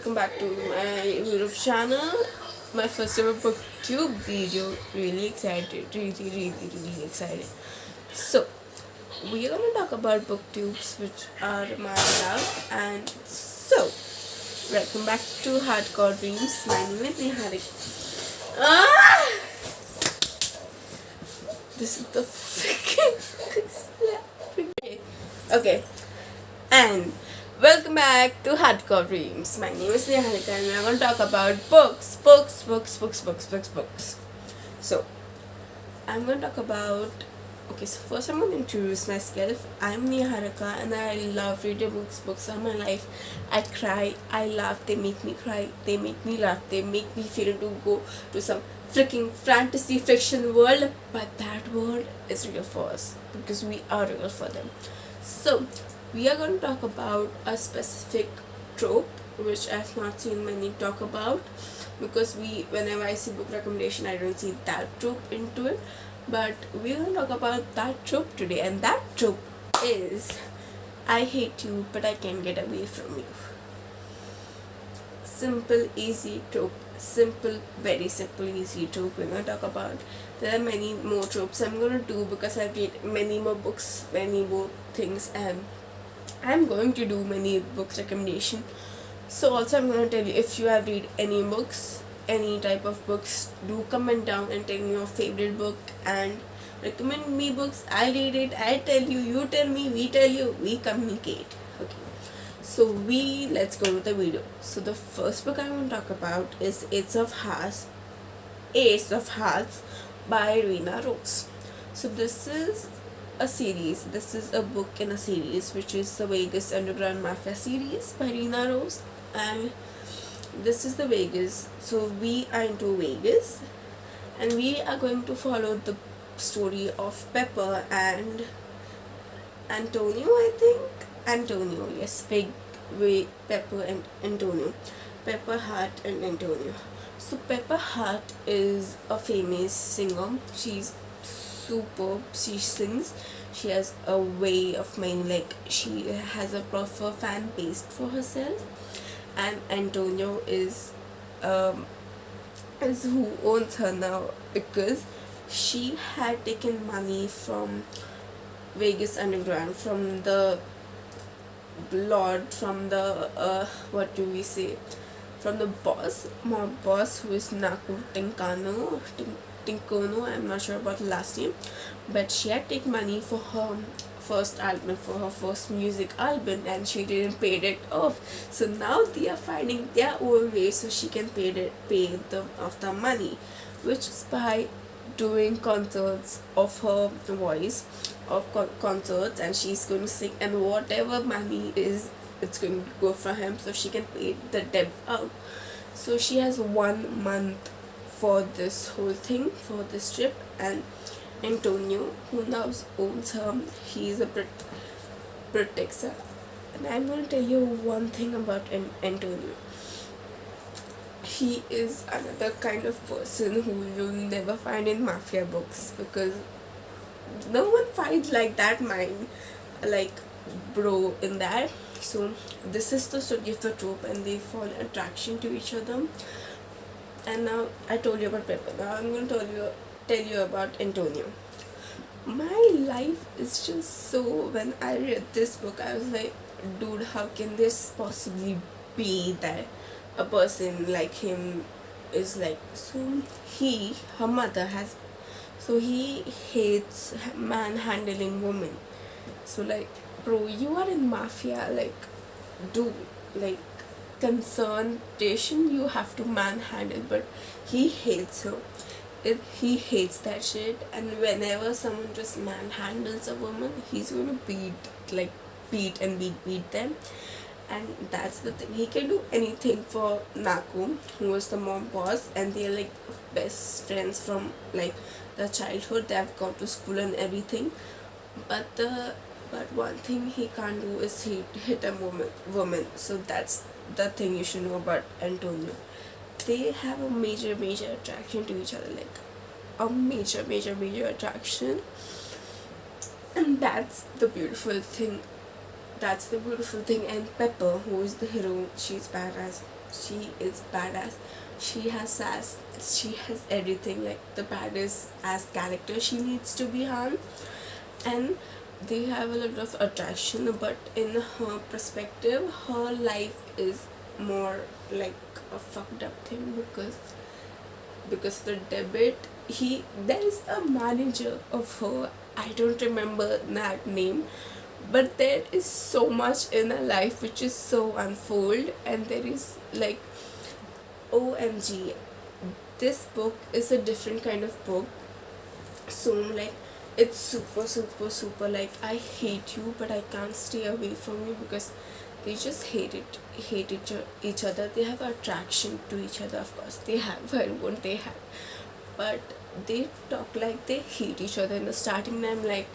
welcome back to my YouTube channel. My first ever booktube video. Really excited, really excited. So we are gonna talk about booktubes, which are my love. And so welcome back to Hardcore Dreams. My name is Niharika. This is the freaking okay. And welcome back to Hardcore Dreams. My name is Niharika and we're going to talk about books. So, I'm going to talk about... Okay, so first I'm going to introduce myself. I'm Niharika and I love reading books. Books are my life. I cry, I laugh, they make me cry, they make me laugh, they make me feel to go to some freaking fantasy fiction world. But that world is real for us because we are real for them. So, we are going to talk about a specific trope which I've not seen many talk about, because whenever I see book recommendation I don't see that trope into it, but we're going to talk about that trope today, and that trope is I hate you but I can't get away from you. Simple, easy trope. Simple, very simple, easy trope we're going to talk about. There are many more tropes I'm going to do because I've read many more books, many more things, and I'm going to do many books recommendation. So also I'm going to tell you, if you have read any books, any type of books, do comment down and tell me your favorite book and recommend me books. I read it, I tell you, you tell me, we tell you, we communicate. Okay, so let's go to the video. So the first book I'm going to talk about is Ace of Hearts by Rena Rose. So this is a series. This is a book in a series, which is the Vegas Underground Mafia series by Rena Rose, and this is the Vegas. So we are into Vegas, and we are going to follow the story of Pepper and Antonio. I think Antonio. Yes, Pepper and Antonio. Pepper Hart and Antonio. So Pepper Hart is a famous singer. She's superb. She sings. She has a way of making, like, she has a proper fan base for herself. And Antonio is who owns her now, because she had taken money from Vegas Underground, from the lord, from the what do we say, from the mob boss, who is Naku Tinkono, I'm not sure about the last name, but she had taken money for her first album, for her first music album, and she didn't pay it off. So now they are finding their own way so she can pay them of the money, which is by doing concerts of her voice, of concerts, and she's going to sing, and whatever money is, it's going to go for him so she can pay the debt out. So she has 1 month for this whole thing, for this trip, and Antonio, who now owns her, he is a protector. And I'm going to tell you one thing about Antonio. He is another kind of person who you'll never find in mafia books, because no one fights like that mind, like bro in that. So this is the story of the trope, and they fall attraction to each other. And now I told you about Pepper. Now I'm going to tell you about Antonio. My life is just so... When I read this book, I was like, dude, how can this possibly be that a person like him is like... So her mother has... So he hates manhandling women. So like, bro, you are in mafia, like, dude, like, concentration, you have to manhandle, but he hates her. He hates that shit, and whenever someone just manhandles a woman, he's going to beat them. And that's the thing, he can do anything for Naku, who was the mob boss, and they're like best friends from like the childhood. They have gone to school and everything, but one thing he can't do is hit a woman. So that's the thing you should know about Antonio. They have a major attraction to each other, like a major attraction, and that's the beautiful thing that's the beautiful thing. And Pepper, who is the hero, she's badass. She is badass. She has sass. She has everything, like the baddest ass character. She needs to be harmed, and they have a lot of attraction. But in her perspective, her life is more like a fucked up thing, because the debit, he there is a manager of her. I don't remember that name, but there is so much in her life which is so unfold, and there is like, OMG, this book is a different kind of book. So like, it's super super super, like, I hate you but I can't stay away from you, because they just hate each other. They have attraction to each other, of course they have. Why won't they have? But they talk like they hate each other in the starting, and I'm like,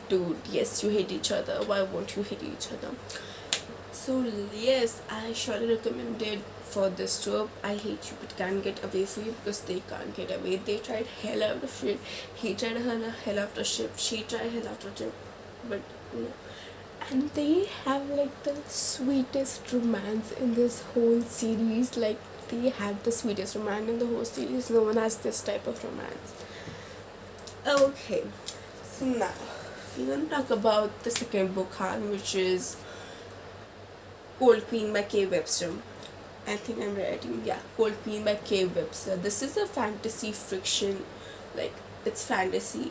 dude, yes, you hate each other, why won't you hate each other? So yes, I surely recommend it for this trope. I hate you but can't get away from you, because they can't get away. They tried hell out of shit. He tried hell after shit. She tried hell after shit. But no. And they have like the sweetest romance in this whole series. Like, they have the sweetest romance in the whole series. No one has this type of romance. Okay, so now we're gonna talk about the second book, Han, which is Cold Queen by K.WEBSTER. I think I'm writing, yeah, Cold Queen by K.WEBSTER. This is a fantasy fiction, like, it's fantasy,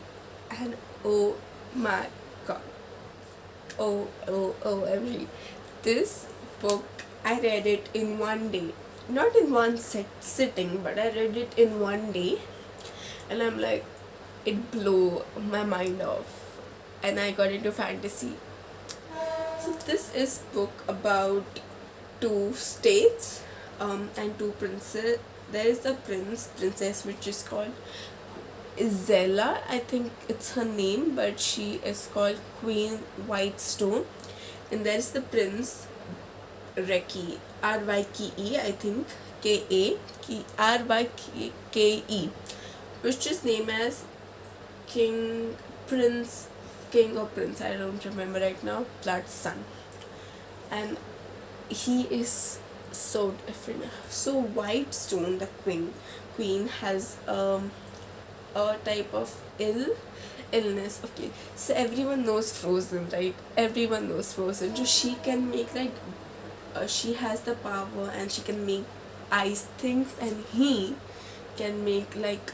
and oh my god, OMG, this book, I read it in one day, not in one sitting, but I read it in one day, and I'm like, it blew my mind off, and I got into fantasy. So this is book about two states, and two princes. There is a princess which is called Isella, I think it's her name, but she is called Queen Whitestone. And there is the prince Reke, Ryke, I think, Ryke, which is named as King or Prince, I don't remember right now, Blood's son. And he is so different. So Whitestone, the queen has a type of illness. Okay, so everyone knows Frozen, right? Everyone knows Frozen. So she can make like, she has the power and she can make ice things, and he can make like,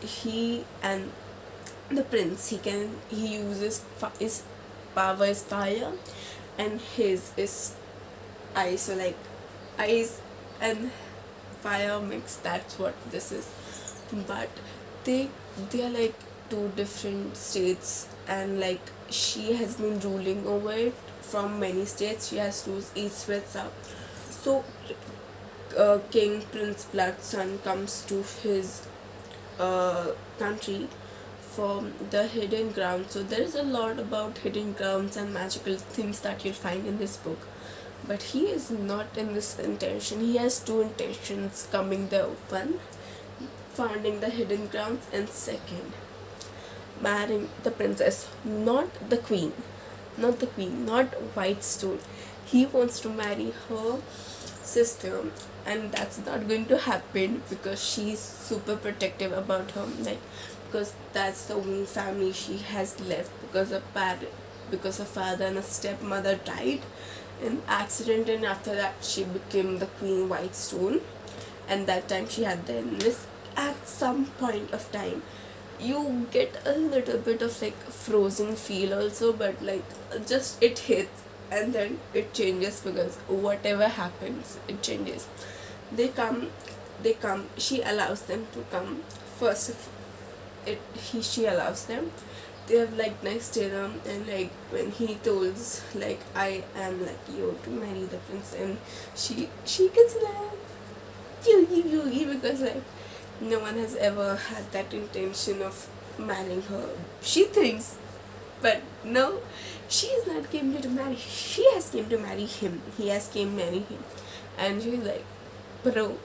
he and the prince, he uses his power is fire, and his is ice. So like, ice and fire mix, that's what this is. But they are like two different states, and like, she has been ruling over it from many states. She has to each spreads out. So King Prince Blood's son comes to his country from the hidden ground. So there is a lot about hidden grounds and magical things that you'll find in this book, but he is not in this intention. He has two intentions coming there: one, finding the hidden grounds, and second, marrying the princess, not the queen, not Whitestone. He wants to marry her sister, and that's not going to happen, because she's super protective about her, like, because that's the only family she has left, because her father and a stepmother died in accident, and after that she became the Queen Whitestone. And that time she had the illness. At some point of time you get a little bit of like Frozen feel also, but like, just it hits and then it changes, because whatever happens, it changes. They come, she allows them to come. First she allows them. They have like nice dinner, and like, when he tells like, I am like you to marry the prince, and she gets like Yugi, because like, no one has ever had that intention of marrying her, she thinks. But no, she is not came to marry, she has came to marry him, he has came to marry him. And she's like, bro,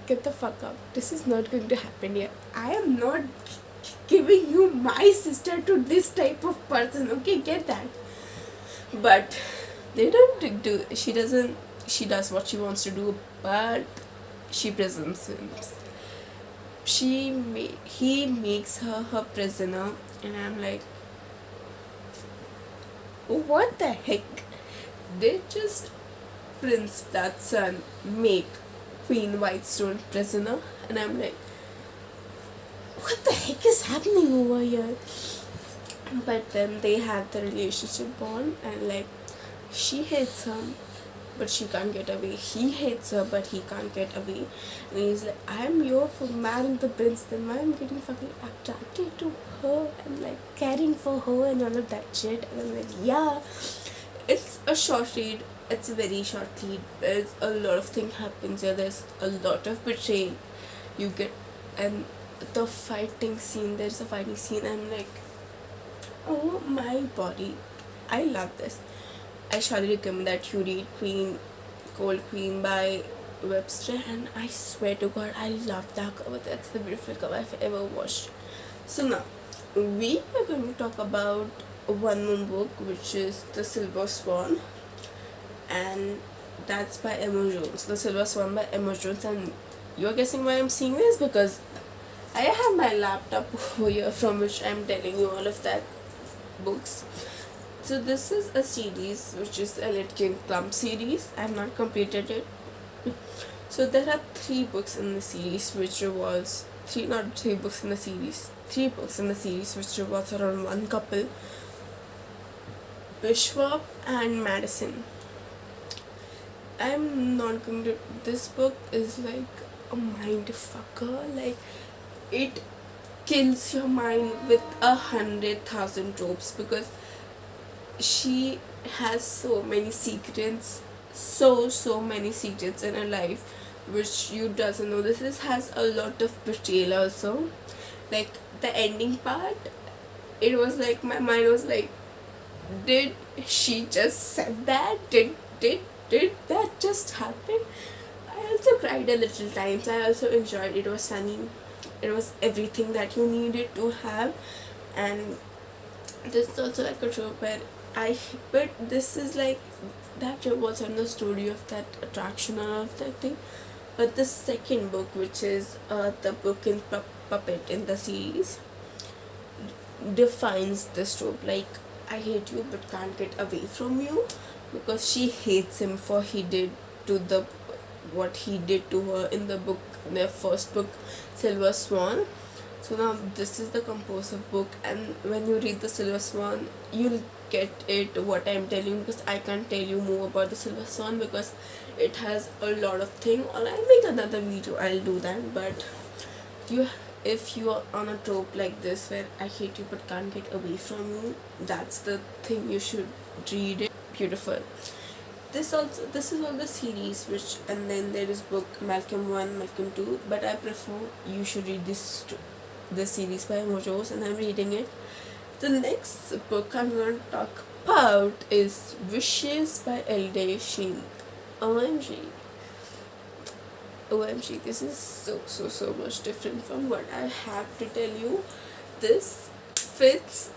get the fuck up, this is not going to happen here. I am not giving you my sister to this type of person, okay, get that. but they don't do. She does what she wants to do, but she presumes he makes her prisoner, and I'm like, what the heck? They just Prince that son make Queen Whitestone prisoner, and I'm like, what the heck is happening over here? But then they have the relationship bond, and like, she hates him but she can't get away. He hates her but he can't get away. And he's like, I'm here for marrying the prince, then why I'm getting fucking attracted to her and like caring for her and all of that shit. And I'm like, yeah. It's a short read. It's a very short read. There's a lot of things happens here. There's a lot of betrayal. You get, and the fighting scene, there's a fighting scene. I'm like, oh my body. I love this. I surely recommend that you read Cold Queen by Webster, and I swear to God, I love that cover. That's the beautiful cover I've ever watched. So now, we are going to talk about one more book, which is The Silver Swan, and that's by Emma Jones. The Silver Swan by Emma Jones, and you're guessing why I'm seeing this? Because I have my laptop over here from which I'm telling you all of that books. So this is a series which is a Litkin Clump series. I have not completed it. So there are 3 books in the series which revolves three books in the series which revolves around one couple, Bishop and Madison. I'm not going to. This book is like a mind fucker. Like, it kills your mind with 100,000 tropes, because she has so many secrets, so many secrets in her life which you doesn't know. Has a lot of betrayal also. Like, the ending part, it was like, my mind was like, did she just said that? Did that just happen? I also cried a little times. I also enjoyed it. It was funny. It was everything that you needed to have. And this is also like a trope where but this is like that was on the story of that attraction and all of that thing. But the second book, which is the broken puppet in the series, defines this trope. Like, I hate you but can't get away from you, because she hates him for what he did to her in their first book, Silver Swan. So now this is the composer book, and when you read the Silver Swan, you'll get it what I'm telling you, because I can't tell you more about the Silver Swan because it has a lot of things. Or I'll make another video, I'll do that. But if you are on a trope like this where I hate you but can't get away from you, that's the thing you should read it. Beautiful. This is all the series, and then there is book Malcolm 1, Malcolm 2, but I prefer you should read this series by Mojos, and I'm reading it. The next book I'm going to talk about is Wishes by L.D. SHEN. OMG, this is so much different from what I have to tell you. This fits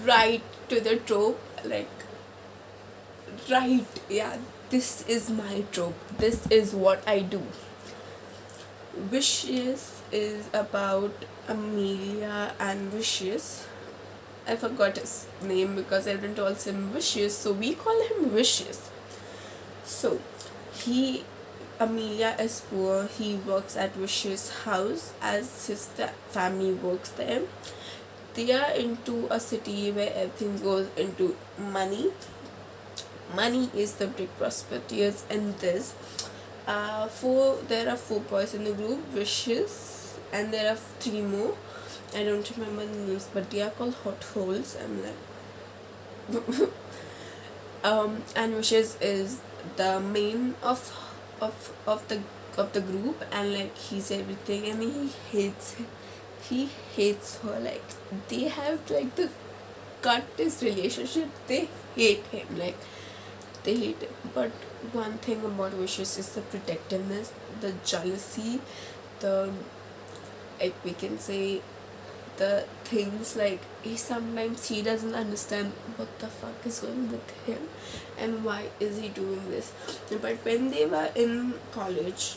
right to the trope, like, right, yeah, this is my trope. This is what I do. Wishes is about Amelia and Wishes. I forgot his name because everyone calls him Wishes, so we call him Wishes. So Amelia is poor. He works at Wishes' house as his family works there. They are into a city where everything goes into money. Money is the big prosperity in this. There are 4 boys in the group, Wishes, and there are 3 more. I don't remember the names, but they are called hot holes. I'm like, and Wishes is the main of the group, and like, he's everything, and he hates her. Like, they have like the cuttest relationship. They hate him. Like, they hate him. But one thing about Wishes is the protectiveness, the jealousy, the, like, we can say, the things like he doesn't understand what the fuck is going with him and why is he doing this. But when they were in college,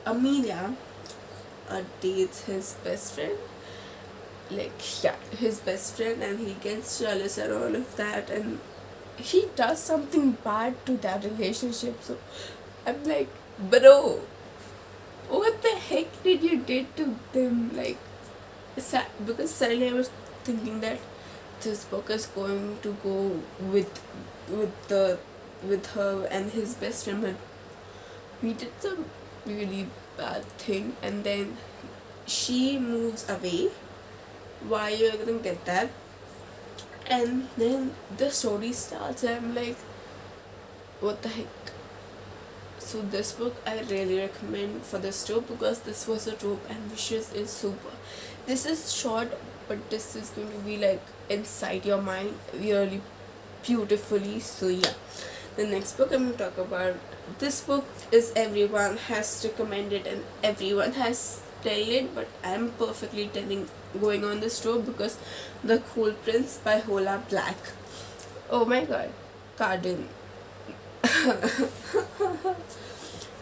Amelia dates his best friend, like, yeah, his best friend, and he gets jealous and all of that, and he does something bad to that relationship. So I'm like, bro, what the heck did you did to them? Like, because suddenly I was thinking that this book is going to go with the with her and his best friend, but we did some really bad thing, and then she moves away. Why you're gonna get that? And then the story starts, and I'm like, what the heck? So this book I really recommend for this trope, because this was a trope and Wishes is super. This is short, but this is going to be like inside your mind really beautifully. So yeah, the next book I'm going to talk about, this book is everyone has recommended and everyone has tell it, but I'm perfectly going on this trope, because The Cool Prince by Hola Black. Oh my god, Cardinal.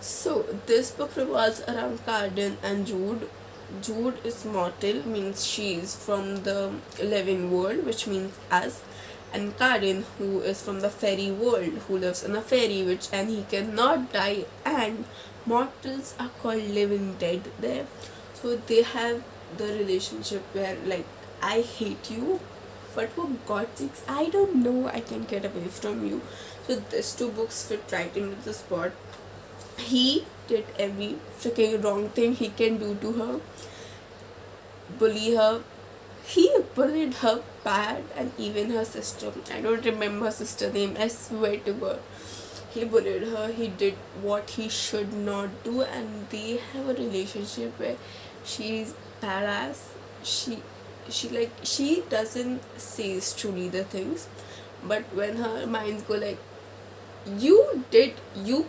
So this book revolves around Cardinal and Jude. Jude is mortal, means she is from the living world, which means us, and Cardinal, who is from the fairy world, who lives in a fairy, and he cannot die, and mortals are called living dead there. So they have the relationship where, like, I hate you, but for God's sakes, I don't know, I can get away from you. So these two books fit right into the spot. He did every freaking wrong thing he can do to her, bully her. He bullied her bad, and even her sister. I don't remember her sister name, I swear to God. He bullied her, he did what he should not do, and they have a relationship where she's badass. She doesn't say truly the things, but when her minds go like, you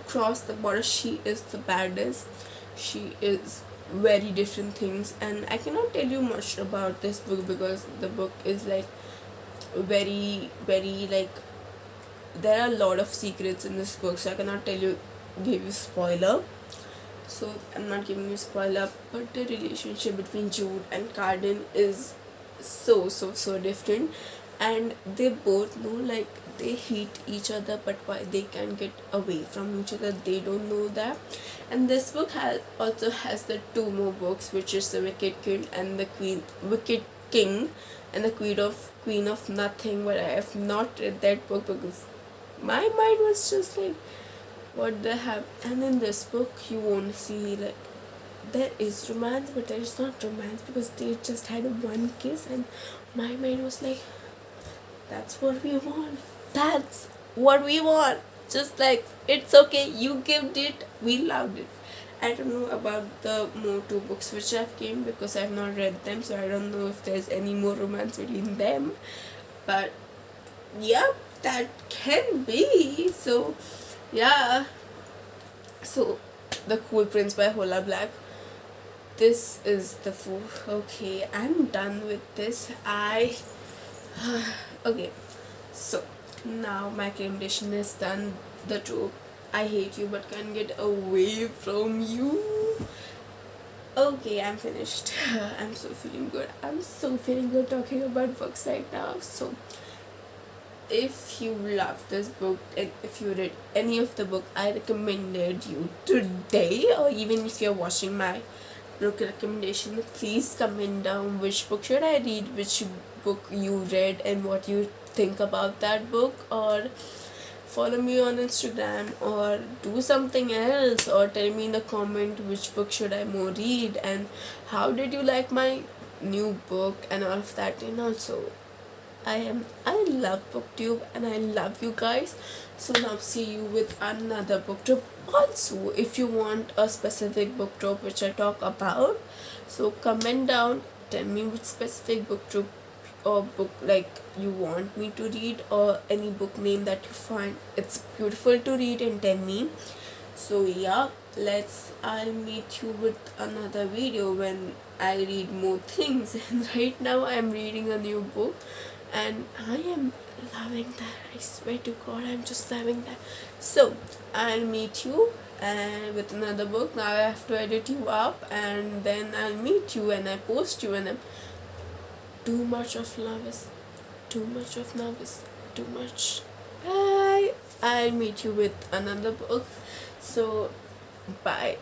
crossed the border, she is the baddest. She is very different things, and I cannot tell you much about this book because the book is like very like, there are a lot of secrets in this book, so I cannot give you spoiler. So I'm not giving you spoiler, but the relationship between Jude and Cardinal is so different, and they both know, like, they hate each other, but why they can't get away from each other, they don't know that. And this book also has the two more books, which is the Wicked King and the Wicked King and the Queen of Nothing, but I have not read that book because my mind was just like, what the hell. And in this book you won't see, like, there is romance, but there is not romance, because they just had one kiss, and my mind was like, that's what we want, that's what we want. Just like, it's okay, you gave it, we loved it. I don't know about the more two books which have came, because I have not read them, so I don't know if there's any more romance between them, but yeah, that can be. So yeah, so The Cool Prince by Hola Black, this is the fool. Okay, I'm done with this. Okay, so now my recommendation is done. The trope, I hate you but can't get away from you. Okay, I'm finished. I'm so feeling good. I'm so feeling good talking about books right now. So if you love this book, and if you read any of the book I recommended you today, or even if you're watching my book recommendation, please comment down which book should I read, which book you read, and what you think about that book, or follow me on Instagram, or do something else, or tell me in the comment which book should I more read, and how did you like my new book, and all of that. And also, I love BookTube, and I love you guys. So now see you with another book trope. Also, if you want a specific book trope which I talk about, so comment down, tell me which specific book trope or book like you want me to read, or any book name that you find it's beautiful to read, and tell me. So yeah, I'll meet you with another video when I read more things. And right now I'm reading a new book, and I am loving that. I swear to God, I'm just loving that. So I'll meet you with another book. Now I have to edit you up, and then I'll meet you and I post you, and I'm too much of love is too much of love is too much. Bye. I'll meet you with another book. So bye.